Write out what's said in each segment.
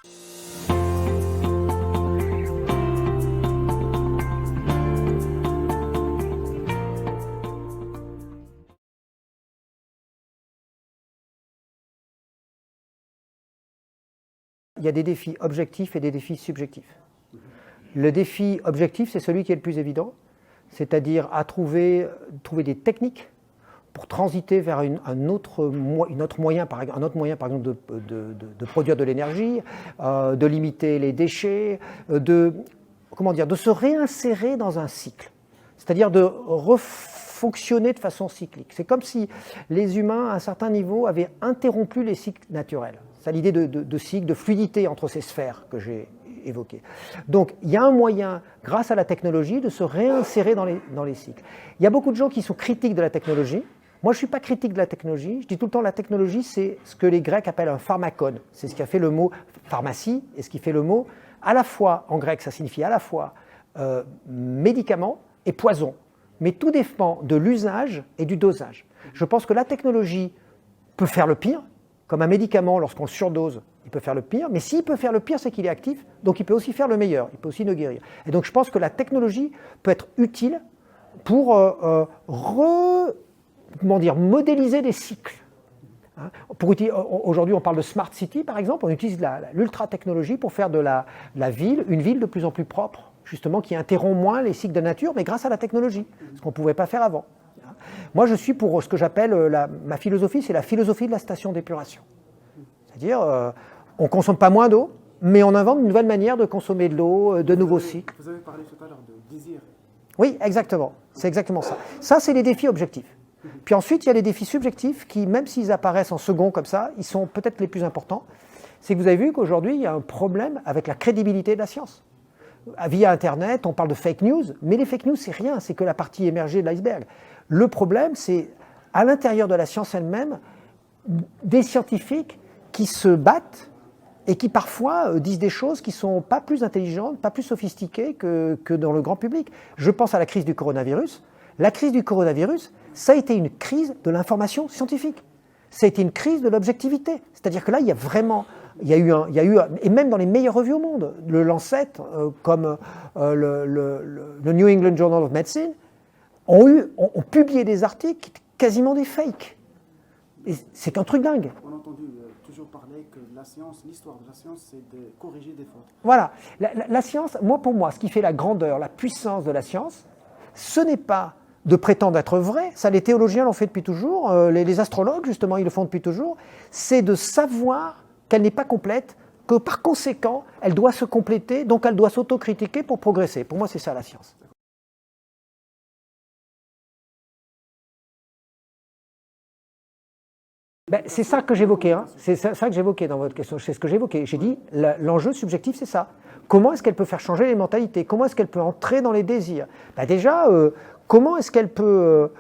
Il y a des défis objectifs et des défis subjectifs. Le défi objectif, c'est celui qui est le plus évident, c'est-à-dire à trouver des techniques pour transiter vers un autre moyen, par exemple, de produire de l'énergie, de limiter les déchets, de se réinsérer dans un cycle, c'est-à-dire de refonctionner de façon cyclique. C'est comme si les humains, à un certain niveau, avaient interrompu les cycles naturels. C'est l'idée de cycle, de fluidité entre ces sphères que j'ai évoquées. Donc, il y a un moyen, grâce à la technologie, de se réinsérer dans les cycles. Il y a beaucoup de gens qui sont critiques de la technologie. Moi, je ne suis pas critique de la technologie. Je dis tout le temps, la technologie, c'est ce que les Grecs appellent un pharmakon. C'est ce qui a fait le mot pharmacie et ce qui fait le mot, à la fois, en grec, ça signifie à la fois médicament et poison. Mais tout dépend de l'usage et du dosage. Je pense que la technologie peut faire le pire. Comme un médicament, lorsqu'on le surdose, il peut faire le pire. Mais s'il peut faire le pire, c'est qu'il est actif. Donc il peut aussi faire le meilleur. Il peut aussi nous guérir. Et donc je pense que la technologie peut être utile pour modéliser des cycles. Aujourd'hui, on parle de smart city, par exemple. On utilise l'ultra-technologie pour faire de la ville une ville de plus en plus propre, justement, qui interrompt moins les cycles de nature, mais grâce à la technologie, ce qu'on ne pouvait pas faire avant. Moi, je suis pour ce que j'appelle, ma philosophie, c'est la philosophie de la station d'épuration. C'est-à-dire, on ne consomme pas moins d'eau, mais on invente une nouvelle manière de consommer de l'eau, de nouveaux cycles. Vous avez parlé tout à l'heure de désir. Oui, exactement. C'est exactement ça. Ça, c'est les défis objectifs. Puis ensuite, il y a les défis subjectifs qui, même s'ils apparaissent en second comme ça, ils sont peut-être les plus importants. C'est que vous avez vu qu'aujourd'hui, il y a un problème avec la crédibilité de la science. Via Internet, on parle de fake news, mais les fake news, c'est rien, c'est que la partie émergée de l'iceberg. Le problème, c'est à l'intérieur de la science elle-même, des scientifiques qui se battent et qui parfois disent des choses qui ne sont pas plus intelligentes, pas plus sophistiquées que dans le grand public. Je pense à la crise du coronavirus. La crise du coronavirus, ça a été une crise de l'information scientifique. Ça a été une crise de l'objectivité. C'est-à-dire que là, il y a eu, et même dans les meilleures revues au monde, le Lancet, comme le New England Journal of Medicine, ont publié des articles quasiment des fakes. Et c'est un truc dingue. On a entendu toujours parler que la science, l'histoire de la science, c'est de corriger des fautes. Voilà. La science, pour moi, ce qui fait la grandeur, la puissance de la science, ce n'est pas de prétendre être vrai, ça les théologiens l'ont fait depuis toujours, les astrologues justement ils le font depuis toujours, c'est de savoir qu'elle n'est pas complète, que par conséquent elle doit se compléter, donc elle doit s'autocritiquer pour progresser. Pour moi c'est ça la science. C'est ça que j'évoquais, hein. C'est ça que j'évoquais dans votre question, c'est ce que j'évoquais. J'ai dit, l'enjeu subjectif, c'est ça. Comment est-ce qu'elle peut faire changer les mentalités? Comment est-ce qu'elle peut entrer dans les désirs? Déjà, comment est-ce qu'elle peut,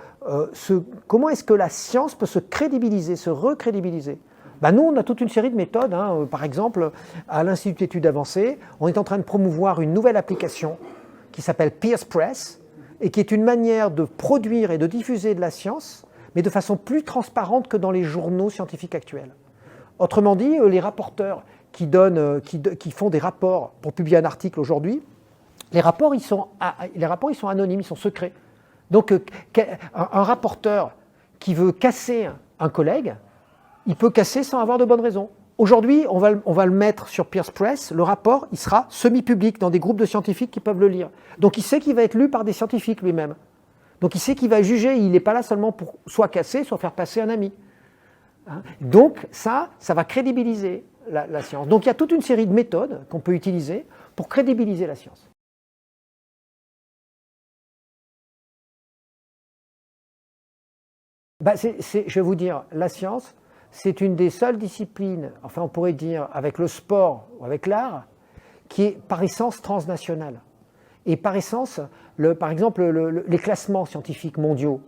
comment est-ce que la science peut se crédibiliser, se recrédibiliser? Nous, on a toute une série de méthodes. Hein. Par exemple, à l'Institut d'études avancées, on est en train de promouvoir une nouvelle application qui s'appelle Pearce Press et qui est une manière de produire et de diffuser de la science mais de façon plus transparente que dans les journaux scientifiques actuels. Autrement dit, les rapporteurs qui font des rapports pour publier un article aujourd'hui, les rapports ils sont anonymes, ils sont secrets. Donc un rapporteur qui veut casser un collègue, il peut casser sans avoir de bonnes raisons. Aujourd'hui, on va le mettre sur Pearce Press, le rapport il sera semi-public dans des groupes de scientifiques qui peuvent le lire. Donc il sait qu'il va être lu par des scientifiques lui-même. Donc il sait qu'il va juger, il n'est pas là seulement pour soit casser, soit faire passer un ami. Donc ça va crédibiliser la science. Donc il y a toute une série de méthodes qu'on peut utiliser pour crédibiliser la science. Je vais vous dire, la science, c'est une des seules disciplines, enfin on pourrait dire avec le sport ou avec l'art, qui est par essence transnationale. Et par essence, par exemple, les classements scientifiques mondiaux,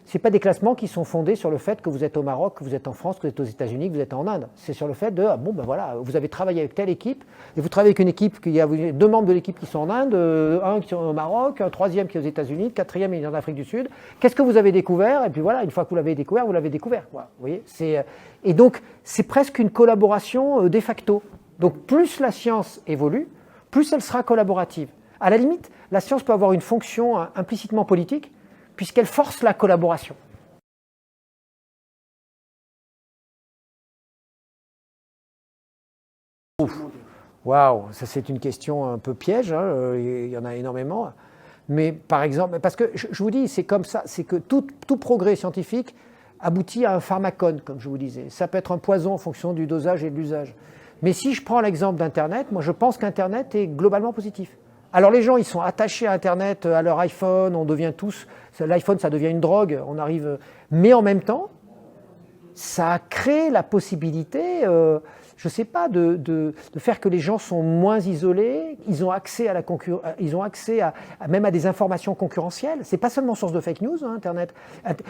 ce n'est pas des classements qui sont fondés sur le fait que vous êtes au Maroc, que vous êtes en France, que vous êtes aux États-Unis, que vous êtes en Inde. C'est sur le fait de, voilà, vous avez travaillé avec telle équipe, et vous travaillez avec une équipe, il y a deux membres de l'équipe qui sont en Inde, un qui est au Maroc, un troisième qui est aux États-Unis, le quatrième il est en Afrique du Sud. Qu'est-ce que vous avez découvert? Et puis voilà, une fois que vous l'avez découvert, vous l'avez découvert. Voilà, vous voyez, et donc, c'est presque une collaboration de facto. Donc plus la science évolue, plus elle sera collaborative. À la limite, la science peut avoir une fonction implicitement politique, puisqu'elle force la collaboration. Waouh, ça c'est une question un peu piège, hein, il y en a énormément. Mais par exemple, parce que je vous dis, c'est comme ça, c'est que tout progrès scientifique aboutit à un pharmacone, comme je vous disais. Ça peut être un poison en fonction du dosage et de l'usage. Mais si je prends l'exemple d'Internet, moi je pense qu'Internet est globalement positif. Alors les gens, ils sont attachés à Internet, à leur iPhone, on devient tous... L'iPhone, ça devient une drogue, on arrive... Mais en même temps, ça a créé la possibilité, je ne sais pas, de faire que les gens sont moins isolés, ils ont accès à la ils ont accès même à des informations concurrentielles. C'est pas seulement source de fake news, hein, Internet.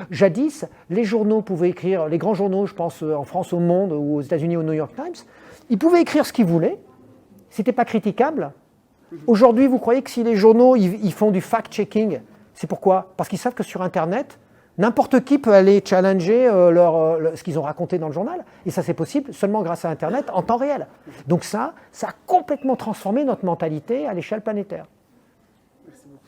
Jadis, les journaux pouvaient écrire, les grands journaux, je pense en France, au Monde, ou aux États-Unis, au New York Times, ils pouvaient écrire ce qu'ils voulaient, c'était pas critiquable. Aujourd'hui, vous croyez que si les journaux ils font du fact-checking, c'est pourquoi? Parce qu'ils savent que sur Internet, n'importe qui peut aller challenger ce qu'ils ont raconté dans le journal. Et ça, c'est possible seulement grâce à Internet en temps réel. Donc ça a complètement transformé notre mentalité à l'échelle planétaire. Merci beaucoup.